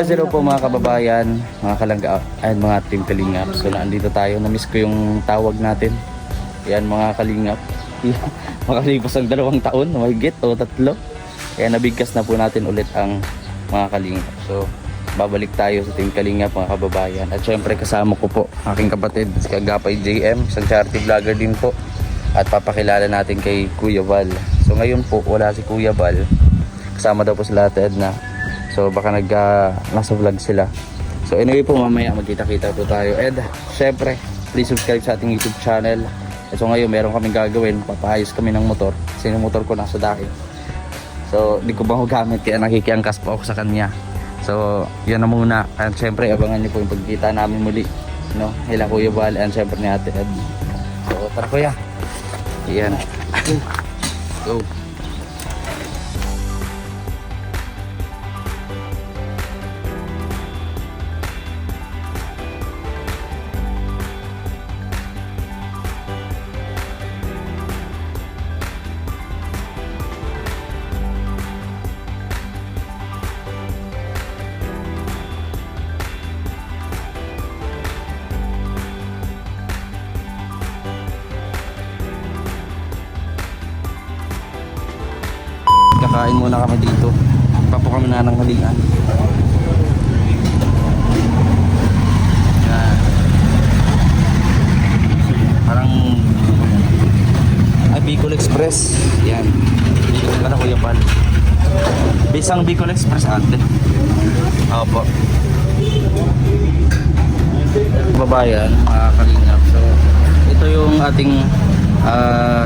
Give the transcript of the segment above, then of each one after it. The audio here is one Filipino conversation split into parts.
Hello po mga kababayan, mga kalangga at mga team Kalingap. So naandito tayo, na-miss ko yung tawag natin. Yan mga Kalingap. Makalipas ang 2 taon, mahigit o 3. Kaya nabigkas na po natin ulit ang mga Kalingap. So babalik tayo sa team Kalingap mga kababayan. At syempre kasama ko po aking kapatid, si Kagapay JM, isang charity vlogger din po. At papakilala natin kay Kuya Val. So ngayon po wala si Kuya Val. Kasama daw po sila Ate Edna. So baka nasa vlog sila. So anyway po, mamaya magkita-kita po tayo. And syempre, please subscribe sa ating YouTube channel. So ngayon meron kaming gagawin, papayos kami ng motor. Kasi yung motor ko nasa daki. So di ko ba magamit, kaya nakikiangkas po ako sa kanya. So yan na muna. And syempre abangan niyo po yung pagkita namin muli, no? Hila Kuya Val and syempre ni Ate Ed. So tara kuya. Yan. Go. Kakain muna kami dito. Papo kami na ng halingan. Yan. Parang Bicol Express. Yan. Ano Kuya Pal? Bisang Bicol Express ate. Opo. Babayan, mga Kalingap. So ito yung ating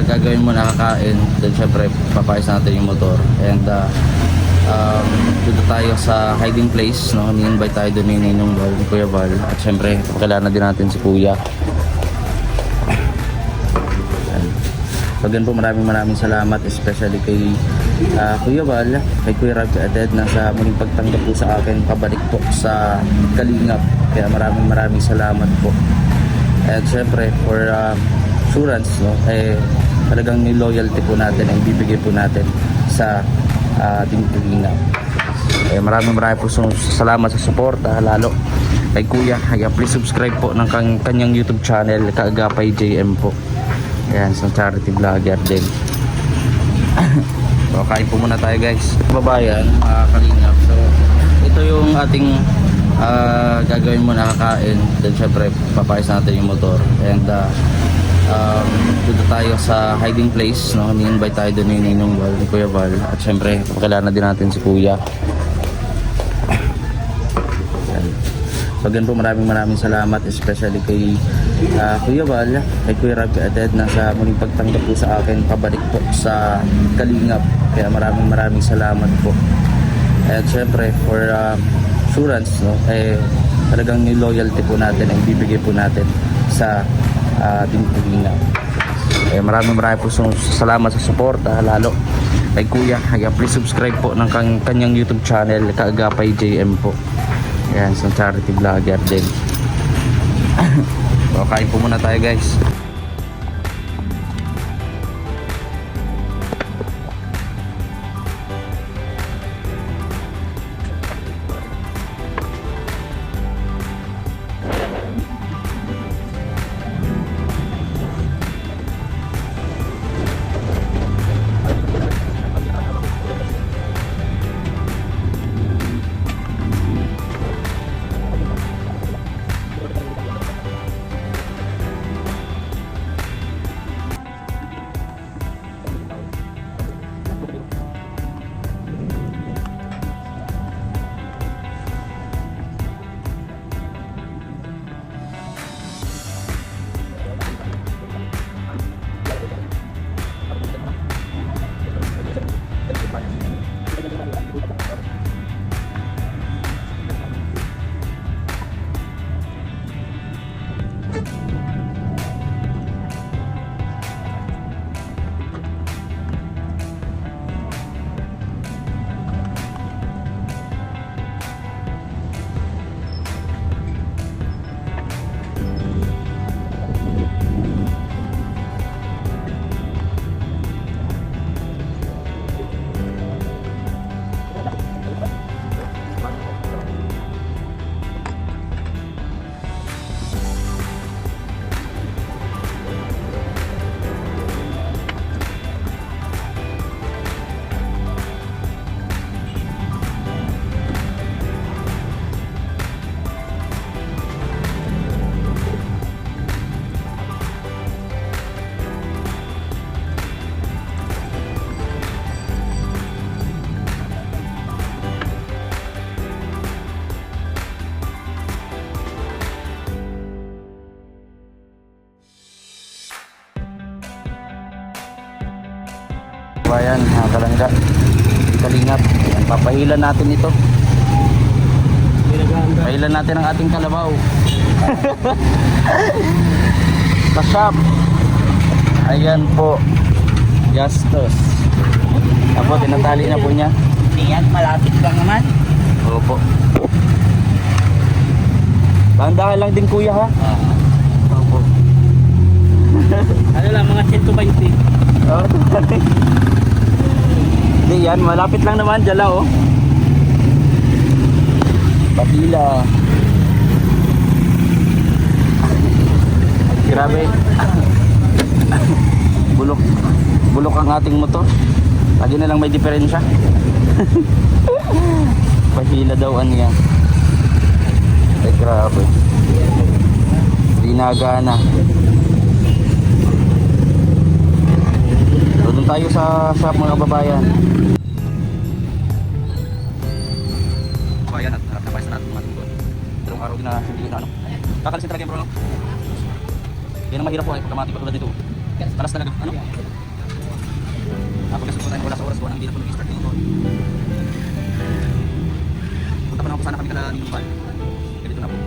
gagawin mo, nakakain. Then syempre papayos natin yung motor. And dito tayo sa hiding place, no? Ni-invite tayo doon ni Ninong Val, ni Kuya Val. At syempre pakilala din natin si Kuya. So ganun po, maraming salamat, especially kay Kuya Val, kay Kuya Rab at Ed, na sa muling pagtanggap po sa akin, pabalik po sa Kalingap. Kaya maraming salamat po. At syempre for assurance, no, talagang may loyalty po natin ang bibigay po natin sa ating Kalingap. Maraming po salamat sa suporta, lalo kay Kuya. Kaya please subscribe po ng kanyang YouTube channel, Kagapay JM po. Ayan, isang charity vlogger din. So kain po muna tayo guys. Babayan, Kalingap. So ito yung ating gagawin mo, nakakain. Then syempre papayos natin yung motor. And dito tayo sa hiding place, no? Ni-invite tayo doon ni Ninong Val, ni Kuya Val. At syempre pakilala din natin si Kuya. So again po, maraming salamat, especially kay Kuya Val, kay Kuya Rab at Ed, na sa muling pagtanggap po sa akin, pabalik po sa Kalingap. Kaya maraming salamat po. At syempre for assurance, no, talagang may loyalty po natin ang bibigay po natin sa ating Kalingap. Maraming po salamat sa suporta, lalo kay Kuya. Kaya please subscribe po ng kanyang YouTube channel, Kagapay JM po. Yan, isang charity vlogger din. So kain po muna tayo guys. kababayan, mga kalangga, kalingap. Ayan, papahilan natin ito. Pahilan natin ang ating kalabaw. Sa shop. Ayan po. Gastos. Apo, tinatali na po niya. Yan, malapit lang naman. Opo. Dahan-dahan lang din kuya ha. Opo. Ano lang, mga 120. Oh, hindi yan, malapit lang naman dyan lang oh. Batila. Grabe. Bulok. Bulok ang ating motor. Lagi na lang may diferensya. Batila daw ano yan. Ay grabe. Dinagana. Doon tayo sa shop mga kababayan. Kababayan at napayos na natin mga tungkol. Dalawang araw din na hindi na ano. Kakalisin talaga yung bro no? Yan ang mahirap po ay pagkamati pa tulad dito. Paras talaga. Ano? Pagkasunod po tayo wala sa oras ko nang hindi na po nag-start yung motor. Punta pa naman po sana kami kala Ninong Ban. Ganito na po.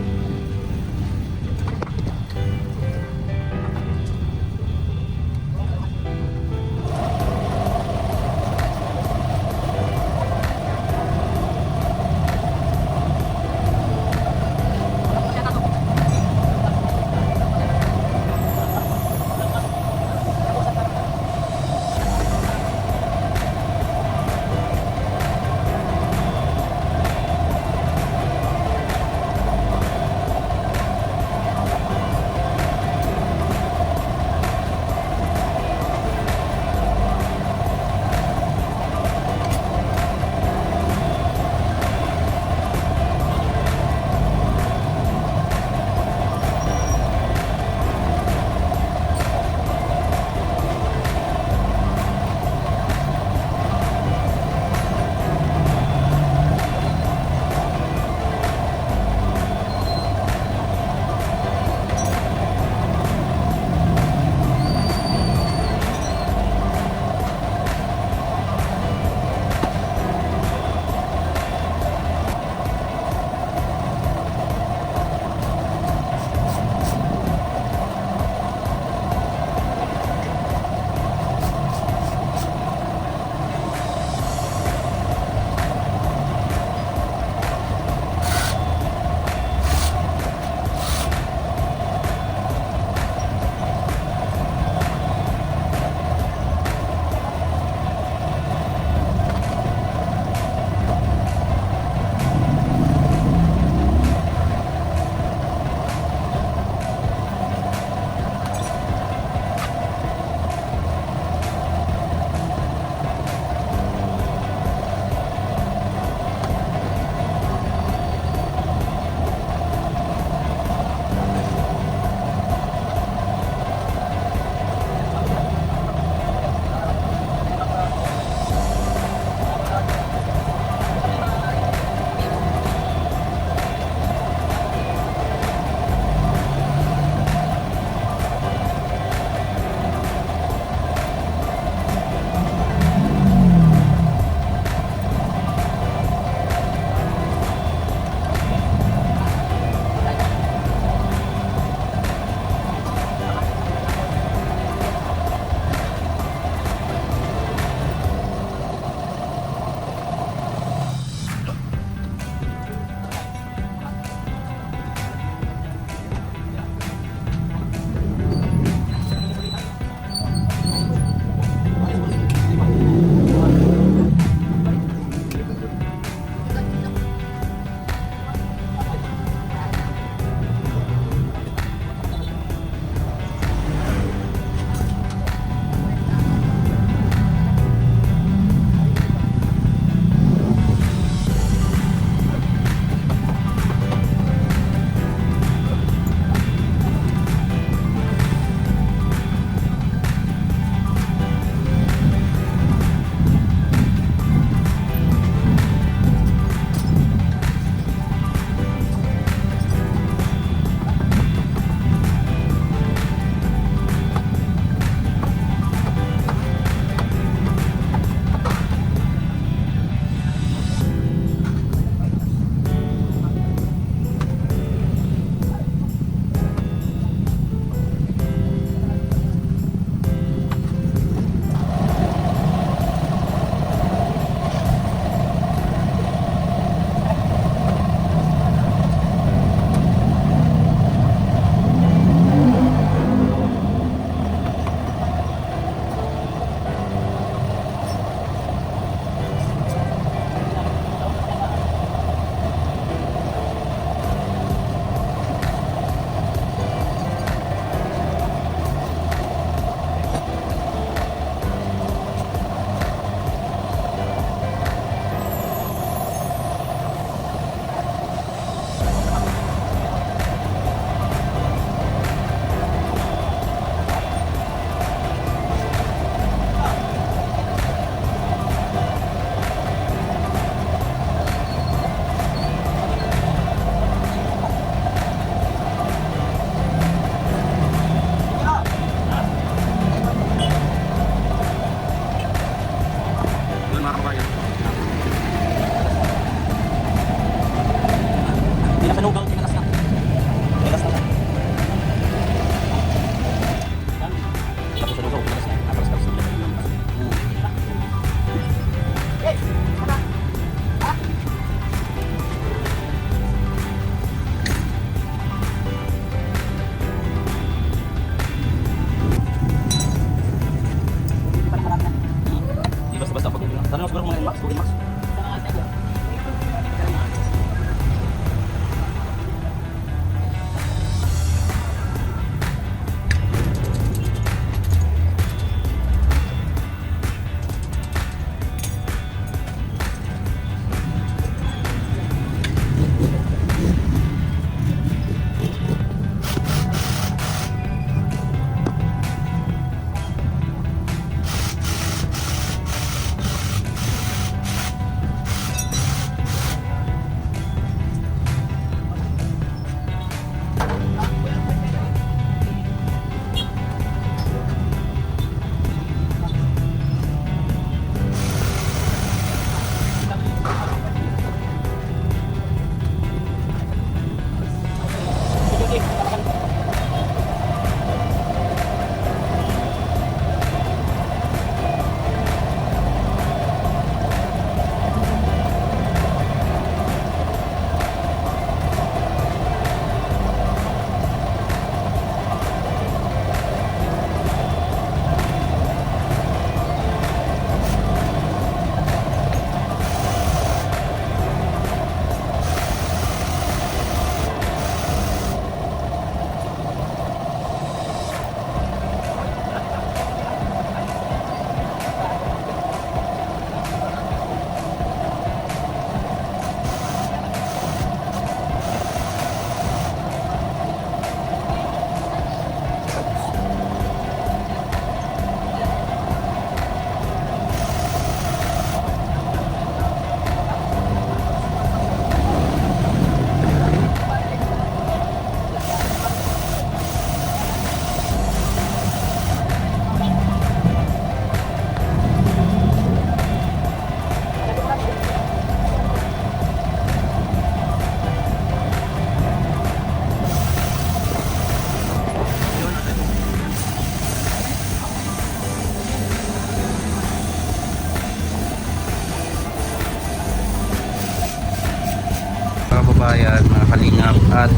kababayan, mga kalingap, at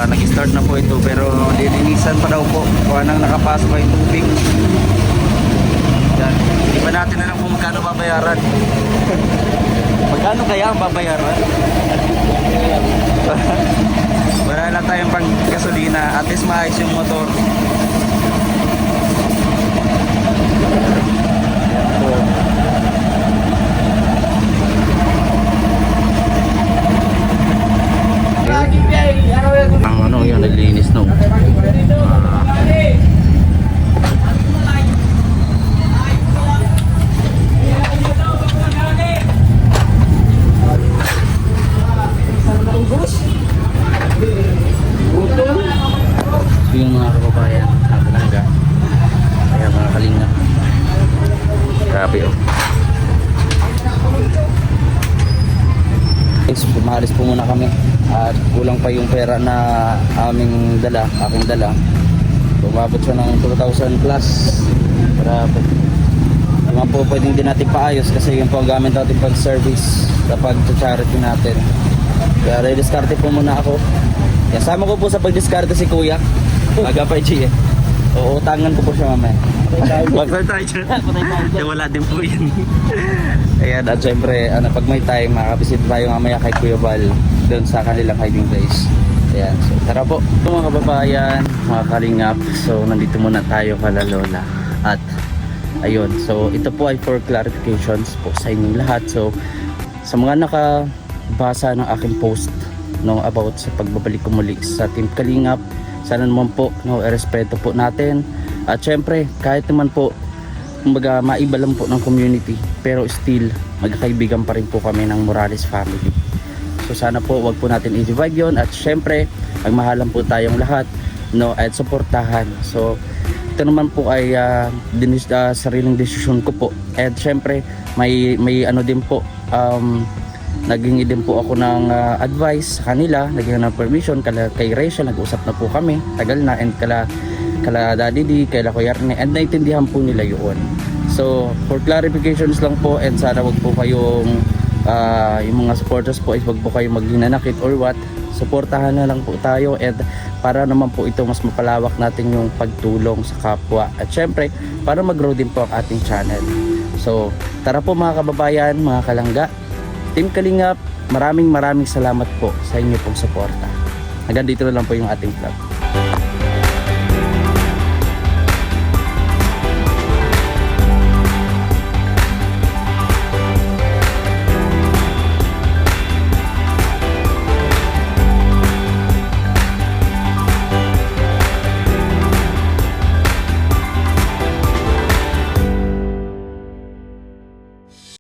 nag-start na po ito pero lilinisan pa daw po kung anong nakapasok pa yung tubig. Yan. Hindi pa natin alam kung magkano babayaran. Magkano kaya ang babayaran? Wala na tayong pang gasolina, at least maayos yung motor. Ang ano yung naglinis no. Yung mga kababayan, talaga. Kaya mga kalinga. Grabe oh. Maalis po muna kami at kulang pa yung pera na aking dala. Umabot siya ng 2,000 plus. Grabe. Naman po pwedeng din natin paayos kasi yun po ang gamit natin pag service sa pag-charity natin. Kaya re-discarte po muna ako. Kaya sama ko po sa pag-discarte si Kuya. Agapay G eh. Uutangan ko po siya mamaya. Magpapay tayo dyan. Kaya wala din po yun. Ayan, at syempre, pag may time, makabisit tayo mamaya kay Kuya Val doon sa kanilang hiding place. Ayan, so tara po. Mga kababayan, mga kalingap, so nandito muna tayo kala Lola. At ayun, so ito po ay for clarifications po sa inyong lahat. So sa mga nakabasa ng aking post no, about sa pagbabalik ko muli sa Team Kalingap, sana naman po respeto po natin. At syempre, kahit naman po kumbaga maiba lang po ng community, pero still magkakaibigan pa rin po kami ng Morales family. So sana po wag po natin i-divide yon, at syempre magmahalan po tayong lahat no, at suportahan. So ito naman po ay sariling desisyon ko po, at syempre may ano din po, naghingi din po ako ng advice sa kanila, naghingi ng permission kay Rachel, nag-usap na po kami tagal na, and kala Daddy D, kay Kuya Arne, and naintindihan po nila yun. So for clarifications lang po, and sana wag po kayong yung mga supporters po is wag po kayong maghinanakit or what. Suportahan na lang po tayo, and para naman po ito mas mapalawak natin yung pagtulong sa kapwa, at syempre para mag-grow din po ang ating channel. So tara po mga kababayan, mga kalangga, Team Kalingap, maraming salamat po sa inyo pong suporta. Hanggang dito na lang po yung ating vlog.